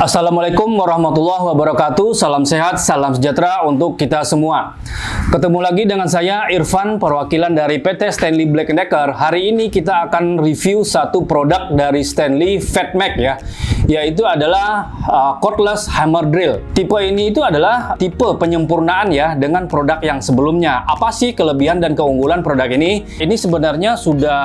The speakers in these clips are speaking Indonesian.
Assalamualaikum warahmatullahi wabarakatuh. Salam sehat, salam sejahtera untuk kita semua. Ketemu lagi dengan saya Irfan, perwakilan dari PT Stanley Black & Decker. Hari ini kita akan review satu produk dari Stanley FatMax ya, yaitu adalah cordless hammer drill. Tipe ini itu adalah tipe penyempurnaan ya dengan produk yang sebelumnya. Apa sih kelebihan dan keunggulan produk ini? Ini sebenarnya sudah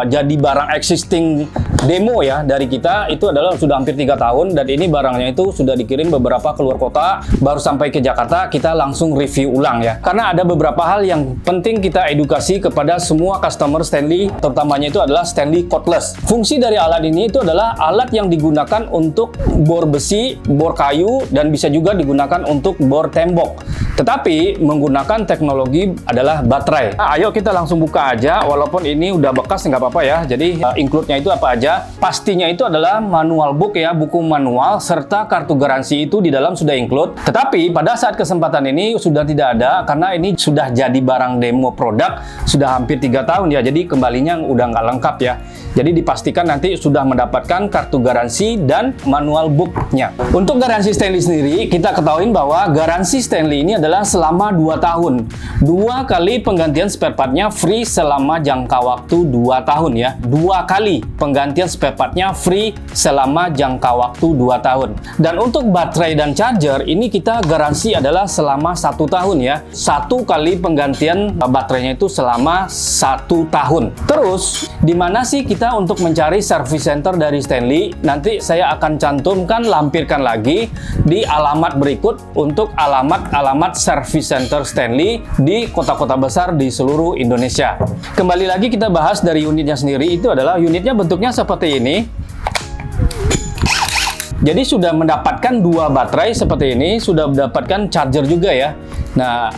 jadi barang existing demo ya dari kita. Itu adalah sudah hampir 3 tahun dan ini barangnya itu sudah dikirim beberapa keluar kota, baru sampai ke Jakarta kita langsung review ulang ya. Karena ada beberapa hal yang penting kita edukasi kepada semua customer Stanley, terutamanya itu adalah Stanley cordless. Fungsi dari alat ini itu adalah alat yang digunakan untuk bor besi, bor kayu, dan bisa juga digunakan untuk bor tembok. Tetapi menggunakan teknologi adalah baterai. Nah, ayo kita langsung buka aja, walaupun ini udah bekas nggak apa-apa ya. Jadi include-nya itu apa aja? Pastinya itu adalah manual book ya, buku manual, serta kartu garansi itu di dalam sudah include. Tetapi pada saat kesempatan ini sudah tidak ada karena ini sudah jadi barang demo produk sudah hampir 3 tahun ya. Jadi kembalinya udah nggak lengkap ya. Jadi dipastikan nanti sudah mendapatkan kartu garansi dan manual booknya. Untuk garansi Stanley sendiri kita ketahui bahwa garansi Stanley ini adalah selama 2 tahun. 2 kali penggantian spare partnya free selama jangka waktu 2 tahun ya. 2 kali penggantian spare partnya free selama jangka waktu 2 tahun. Dan untuk baterai dan charger ini kita garansi adalah selama 1 tahun ya. 1 kali penggantian baterainya itu selama 1 tahun. Terus di mana sih kita untuk mencari service center dari Stanley? Nanti saya akan cantumkan, lampirkan lagi di alamat berikut untuk alamat service center Stanley di kota-kota besar di seluruh Indonesia. Kembali lagi kita bahas dari unitnya sendiri. Itu adalah unitnya bentuknya seperti ini. Jadi sudah mendapatkan 2 baterai seperti ini, sudah mendapatkan charger juga ya. Nah,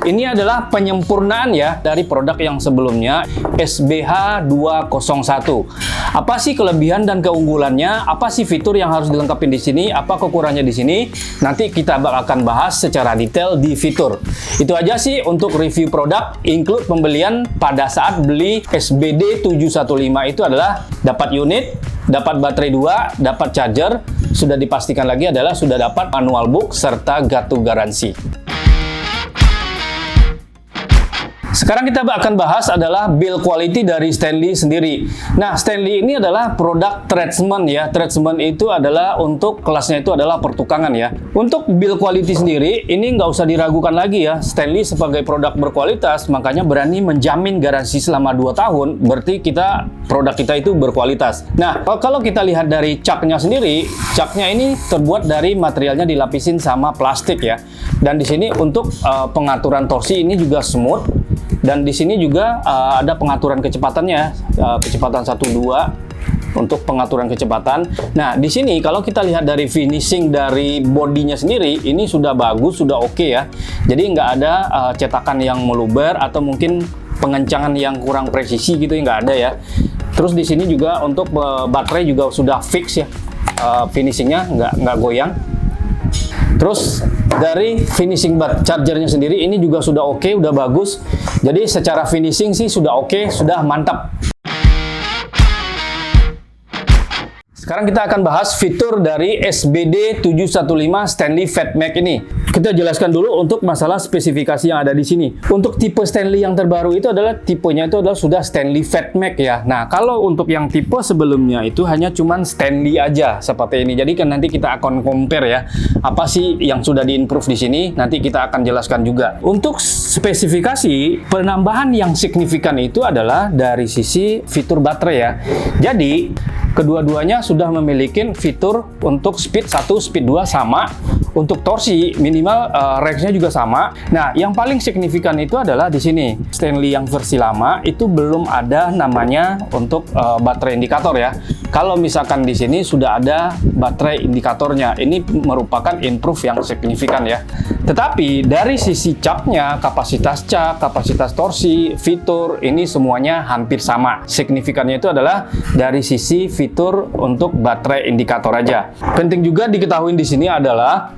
ini adalah penyempurnaan ya dari produk yang sebelumnya, SBH 201. Apa sih kelebihan dan keunggulannya? Apa sih fitur yang harus dilengkapi di sini? Apa kekurangannya di sini? Nanti kita akan bahas secara detail di fitur. Itu aja sih untuk review produk, include pembelian. Pada saat beli SBD 715 itu adalah dapat unit, dapat baterai 2, dapat charger, sudah dipastikan lagi adalah sudah dapat manual book serta kartu garansi. Sekarang kita akan bahas adalah build quality dari Stanley sendiri. Nah, Stanley ini adalah produk tradesman ya. Tradesman itu adalah untuk kelasnya itu adalah pertukangan ya. Untuk build quality sendiri, ini nggak usah diragukan lagi ya. Stanley sebagai produk berkualitas, makanya berani menjamin garansi selama 2 tahun, berarti produk kita itu berkualitas. Nah, kalau kita lihat dari caknya sendiri, caknya ini terbuat dari materialnya dilapisin sama plastik ya. Dan di sini untuk pengaturan torsi ini juga smooth. Dan di sini juga ada pengaturan kecepatannya, kecepatan 1-2 untuk pengaturan kecepatan. Nah, di sini kalau kita lihat dari finishing dari bodinya sendiri, ini sudah bagus, sudah oke ya. Jadi nggak ada cetakan yang meluber atau mungkin pengencangan yang kurang presisi gitu, nggak ada ya. Terus di sini juga untuk baterai juga sudah fix ya, finishingnya nggak goyang. Terus dari finishing chargernya sendiri ini juga sudah oke, udah bagus. Jadi secara finishing sih sudah oke, sudah mantap. Sekarang kita akan bahas fitur dari SBD 715 Stanley FatMax ini. Kita jelaskan dulu untuk masalah spesifikasi yang ada di sini. Untuk tipe Stanley yang terbaru itu adalah tipenya itu adalah sudah Stanley FatMax ya. Nah, kalau untuk yang tipe sebelumnya itu hanya cuman Stanley aja seperti ini. Jadi kan nanti kita akan compare ya. Apa sih yang sudah di-improve di sini? Nanti kita akan jelaskan juga. Untuk spesifikasi, penambahan yang signifikan itu adalah dari sisi fitur baterai ya. Jadi kedua-duanya sudah memiliki fitur untuk speed 1, speed 2 sama. Untuk torsi minimal range-nya juga sama. Nah, yang paling signifikan itu adalah di sini. Stanley yang versi lama itu belum ada namanya untuk baterai indikator ya. Kalau misalkan di sini sudah ada baterai indikatornya, ini merupakan improve yang signifikan ya. Tetapi dari sisi capnya, kapasitas cap, kapasitas torsi, fitur, ini semuanya hampir sama. Signifikannya itu adalah dari sisi fitur untuk baterai indikator aja. Penting juga diketahui di sini adalah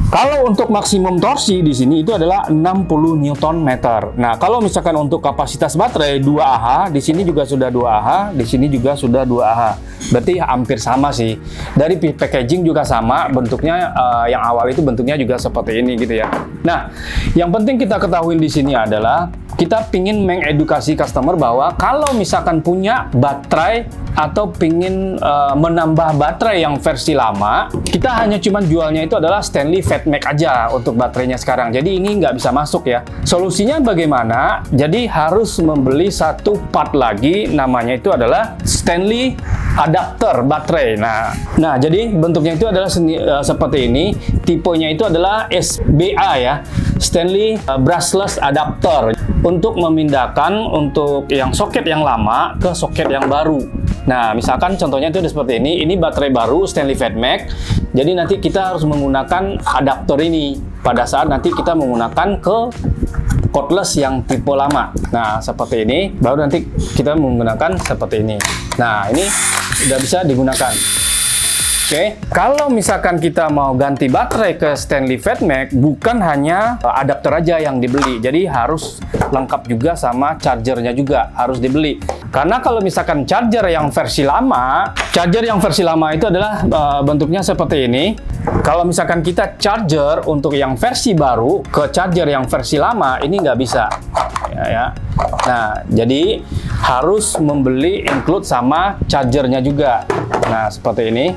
Kalau untuk maksimum torsi di sini itu adalah 60 Newton meter. Nah, kalau misalkan untuk kapasitas baterai 2 Ah, di sini juga sudah 2 Ah, di sini juga sudah 2 Ah. Berarti hampir sama sih. Dari packaging juga sama, bentuknya yang awal itu bentuknya juga seperti ini gitu ya. Nah, yang penting kita ketahui di sini adalah kita pingin mengedukasi customer bahwa kalau misalkan punya baterai atau pingin menambah baterai yang versi lama, kita hanya cuman jualnya itu adalah Stanley Fatmax aja untuk baterainya sekarang. Jadi ini nggak bisa masuk ya. Solusinya bagaimana? Jadi harus membeli satu part lagi, namanya itu adalah Stanley adapter baterai. Nah, jadi bentuknya itu adalah seperti ini. Tipenya itu adalah SBA ya, Stanley Brushless Adapter, untuk memindahkan untuk yang soket yang lama ke soket yang baru. Nah, misalkan contohnya itu seperti ini. Ini baterai baru Stanley Fatmax. Jadi nanti kita harus menggunakan adapter ini pada saat nanti kita menggunakan ke cordless yang tipe lama. Nah, seperti ini. Baru nanti kita menggunakan seperti ini. Nah, ini sudah bisa digunakan. Oke, kalau misalkan kita mau ganti baterai ke Stanley Fatmax, bukan hanya adapter aja yang dibeli, jadi harus lengkap juga sama chargernya juga harus dibeli. Karena kalau misalkan charger yang versi lama itu adalah bentuknya seperti ini. Kalau misalkan kita charger untuk yang versi baru ke charger yang versi lama, ini nggak bisa. Ya. Nah, jadi harus membeli include sama chargernya juga. Nah, seperti ini.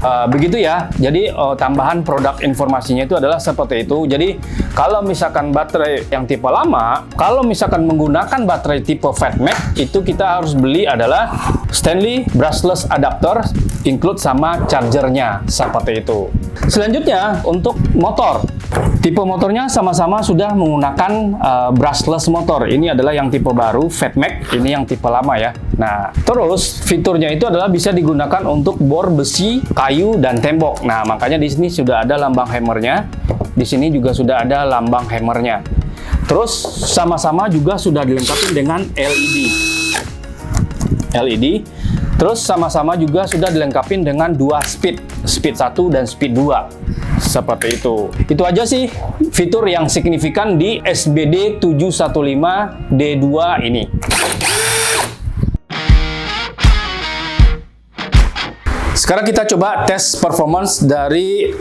Begitu ya. Jadi tambahan produk informasinya itu adalah seperti itu. Jadi kalau misalkan baterai yang tipe lama, kalau misalkan menggunakan baterai tipe Fatmax, itu kita harus beli adalah Stanley Brushless Adapter include sama chargernya, seperti itu. Selanjutnya untuk motor. Tipe motornya sama-sama sudah menggunakan brushless motor. Ini adalah yang tipe baru Fatmax, ini yang tipe lama ya. Nah, terus fiturnya itu adalah bisa digunakan untuk bor besi, kayu, dan tembok. Nah, makanya di sini sudah ada lambang hammernya. Di sini juga sudah ada lambang hammernya. Terus sama-sama juga sudah dilengkapi dengan LED. Terus sama-sama juga sudah dilengkapi dengan 2 speed 1 dan speed 2. Seperti itu. Itu aja sih fitur yang signifikan di SBD 715D2 ini. Sekarang kita coba tes performance dari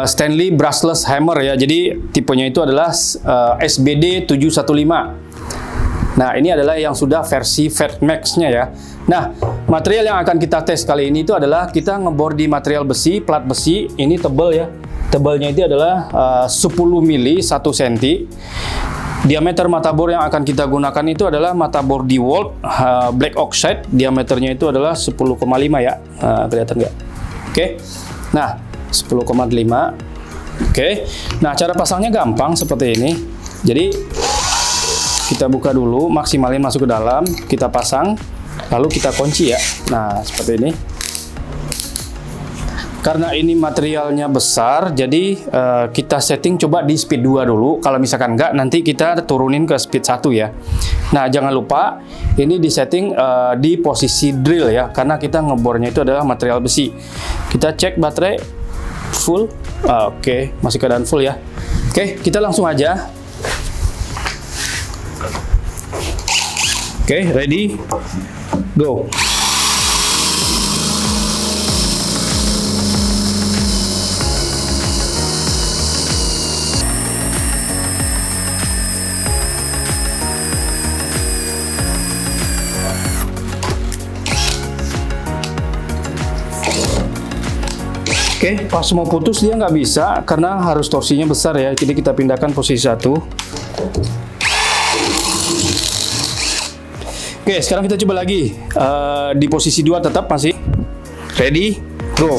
Stanley Brushless Hammer ya. Jadi tipenya itu adalah SBD 715. Nah, ini adalah yang sudah versi Fatmax-nya ya. Nah, material yang akan kita tes kali ini itu adalah kita ngebor di material besi, plat besi. Ini tebal ya. Tebalnya itu adalah 10 mili 1 cm. Diameter mata bor yang akan kita gunakan itu adalah mata bor DeWalt Black Oxide. Diameternya itu adalah 10,5 ya. Kelihatan nggak? Oke. Nah, 10,5. Oke. Nah, cara pasangnya gampang seperti ini. Jadi kita buka dulu, maksimalin masuk ke dalam, kita pasang, lalu kita kunci ya. Nah, seperti ini. Karena ini materialnya besar, jadi kita setting coba di speed 2 dulu. Kalau misalkan enggak, nanti kita turunin ke speed 1 ya. Nah, jangan lupa ini di setting di posisi drill ya, karena kita ngebornya itu adalah material besi. Kita cek baterai full. Oke, masih keadaan full ya. Oke, kita langsung aja. Oke, ready, go. Oke, pas mau putus dia nggak bisa karena harus torsinya besar ya. Jadi kita pindahkan posisi 1. Oke, sekarang kita coba lagi di posisi 2 tetap masih. Ready, go.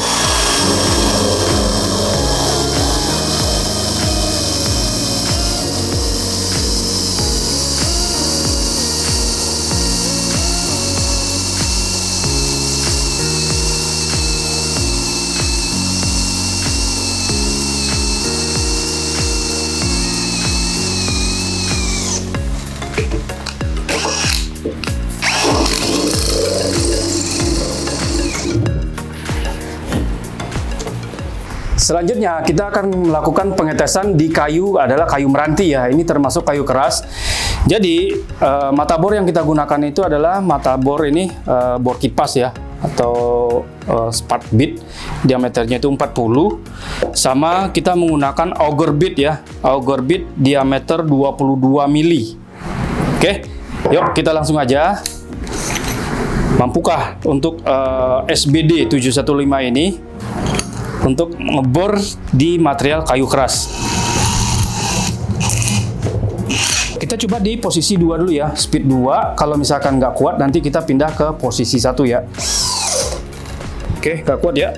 Selanjutnya kita akan melakukan pengetesan di kayu adalah kayu meranti ya. Ini termasuk kayu keras. Jadi mata bor yang kita gunakan itu adalah mata bor ini bor kipas ya, atau spark bit, diameternya itu 40. Sama kita menggunakan auger bit ya, auger bit diameter 22 mili. Oke, yuk kita langsung aja. Mampukah untuk SBD 715 ini untuk ngebor di material kayu keras? Kita coba di posisi 2 dulu ya, speed 2. Kalau misalkan nggak kuat, nanti kita pindah ke posisi 1 ya. Oke, nggak kuat ya.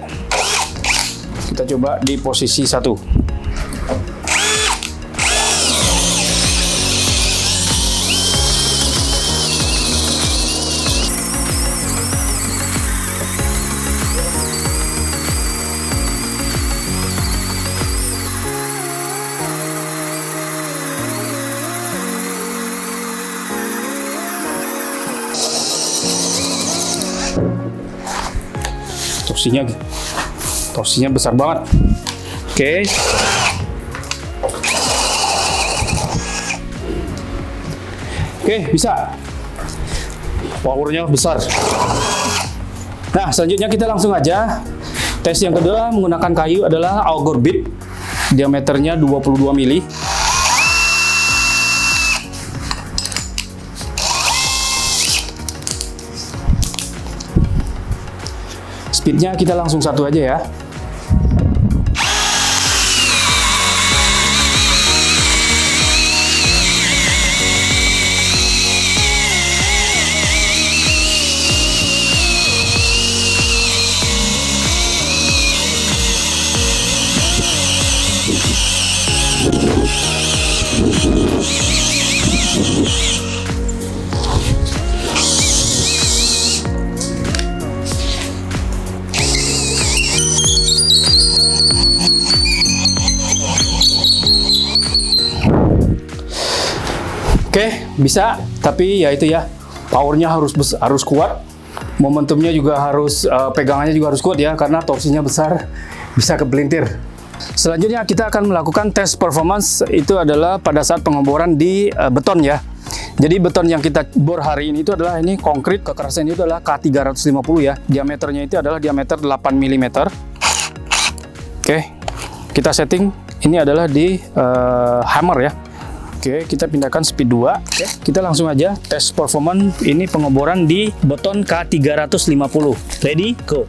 Kita coba di posisi 1. Torsinya besar banget. Oke. Oke, bisa. Powernya besar. Nah, selanjutnya kita langsung aja tes yang kedua menggunakan kayu adalah auger bit, diameternya 22 mili. Speednya kita langsung 1 aja ya. Oke, bisa, tapi ya itu ya, powernya harus kuat, momentumnya juga harus, pegangannya juga harus kuat ya, karena torsinya besar, bisa kepelintir. Selanjutnya kita akan melakukan tes performance, itu adalah pada saat pengeboran di beton ya. Jadi beton yang kita bor hari ini itu adalah ini konkrit, kekerasan itu adalah K350 ya, diameternya itu adalah diameter 8 mm. Oke, kita setting, ini adalah di hammer ya. Oke, kita pindahkan speed 2. Oke, kita langsung aja tes performance ini pengeboran di beton K350. Ready, go.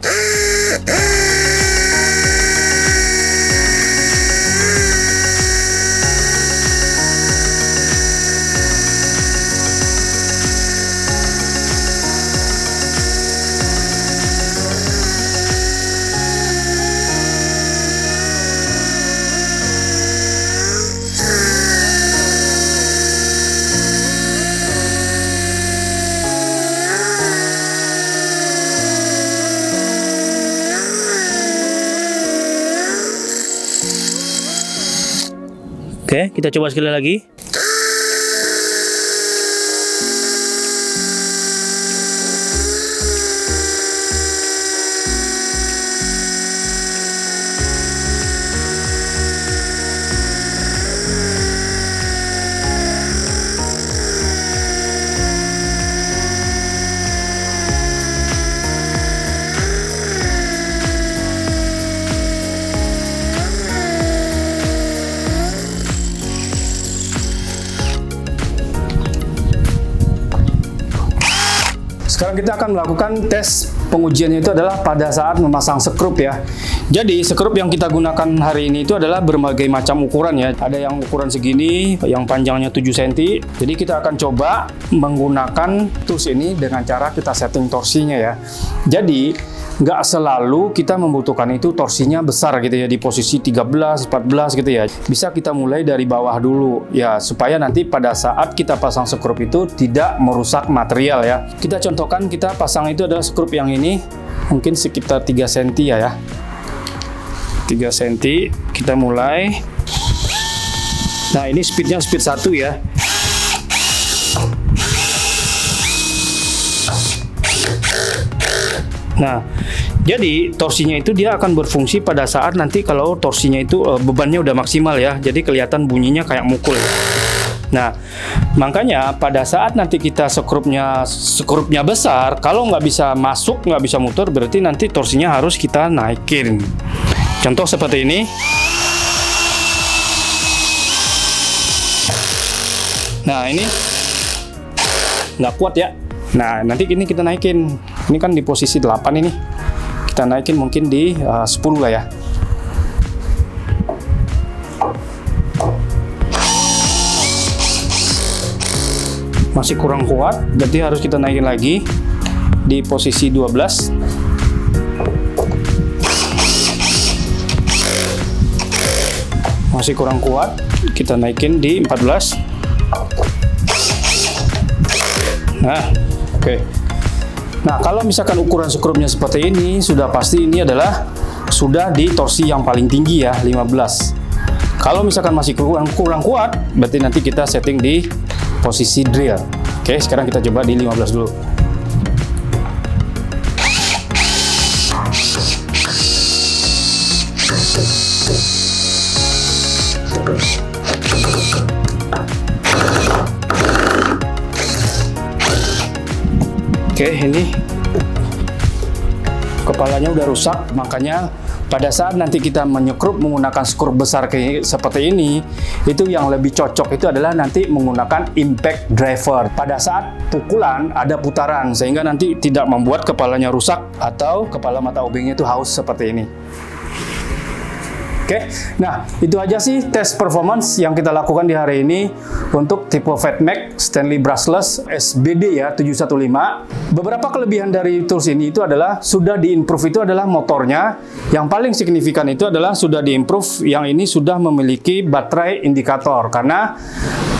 Oke, kita coba sekali lagi. Sekarang kita akan melakukan tes pengujiannya, itu adalah pada saat memasang sekrup ya. Jadi sekrup yang kita gunakan hari ini itu adalah berbagai macam ukuran ya. Ada yang ukuran segini, yang panjangnya 7 cm. Jadi kita akan coba menggunakan tools ini dengan cara kita setting torsinya ya. Jadi nggak selalu kita membutuhkan itu torsinya besar gitu ya, di posisi 13, 14 gitu ya. Bisa kita mulai dari bawah dulu ya, supaya nanti pada saat kita pasang sekrup itu tidak merusak material ya. Kita contohkan, kita pasang itu adalah sekrup yang ini, mungkin sekitar 3 cm ya. 3 cm, kita mulai. Nah ini speednya speed 1 ya. Nah, Jadi torsinya itu dia akan berfungsi pada saat nanti kalau torsinya itu bebannya udah maksimal ya. Jadi kelihatan bunyinya kayak mukul. Nah, makanya pada saat nanti kita skrupnya besar, kalau nggak bisa masuk, nggak bisa muter, berarti nanti torsinya harus kita naikin. Contoh seperti ini. Nah, ini nggak kuat ya. Nah, nanti ini kita naikin. Ini kan di posisi 8 ini. Kita naikin mungkin di 10 lah ya. Masih kurang kuat, berarti harus kita naikin lagi di posisi 12. Masih kurang kuat, kita naikin di 14. Nah, oke. Nah, kalau misalkan ukuran skrupnya seperti ini, sudah pasti ini adalah sudah di torsi yang paling tinggi ya, 15. Kalau misalkan masih kurang kuat, berarti nanti kita setting di posisi drill. Oke, sekarang kita coba di 15 dulu. Oke, ini kepalanya udah rusak, makanya pada saat nanti kita menyekrup menggunakan skrup besar kayak seperti ini, itu yang lebih cocok itu adalah nanti menggunakan impact driver. Pada saat pukulan ada putaran, sehingga nanti tidak membuat kepalanya rusak atau kepala mata obengnya itu haus seperti ini. Oke, nah itu aja sih tes performance yang kita lakukan di hari ini untuk tipe Fatmac Stanley Brushless SBD ya 715. Beberapa kelebihan dari tools ini itu adalah sudah di-improve itu adalah motornya. Yang paling signifikan itu adalah sudah di-improve yang ini sudah memiliki baterai indikator, karena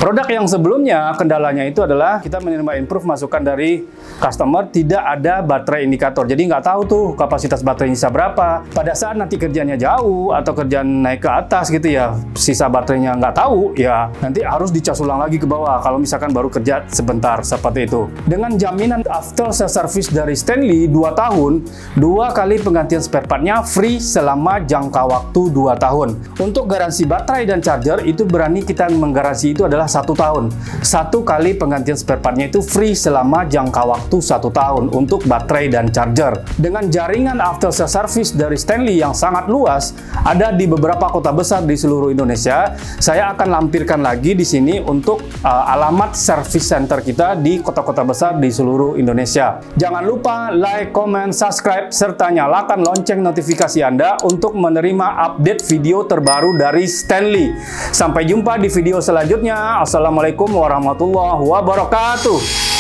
produk yang sebelumnya kendalanya itu adalah kita menerima improve masukan dari customer tidak ada baterai indikator, jadi nggak tahu tuh kapasitas baterainya bisa berapa. Pada saat nanti kerjanya jauh atau kerjaan naik ke atas gitu ya, sisa baterainya nggak tahu ya, nanti harus dicas ulang lagi ke bawah kalau misalkan baru kerja sebentar seperti itu. Dengan jaminan after sales service dari Stanley 2 tahun, 2 kali penggantian spare partnya free selama jangka waktu 2 tahun. Untuk garansi baterai dan charger itu berani kita menggaransi itu adalah 1 tahun. 1 kali penggantian spare partnya itu free selama jangka waktu 1 tahun untuk baterai dan charger. Dengan jaringan after sales service dari Stanley yang sangat luas, ada di beberapa kota besar di seluruh Indonesia. Saya akan lampirkan lagi di sini untuk alamat service center kita di kota-kota besar di seluruh Indonesia. Jangan lupa like, comment, subscribe, serta nyalakan lonceng notifikasi Anda untuk menerima update video terbaru dari Stanley. Sampai jumpa di video selanjutnya. Assalamualaikum warahmatullahi wabarakatuh.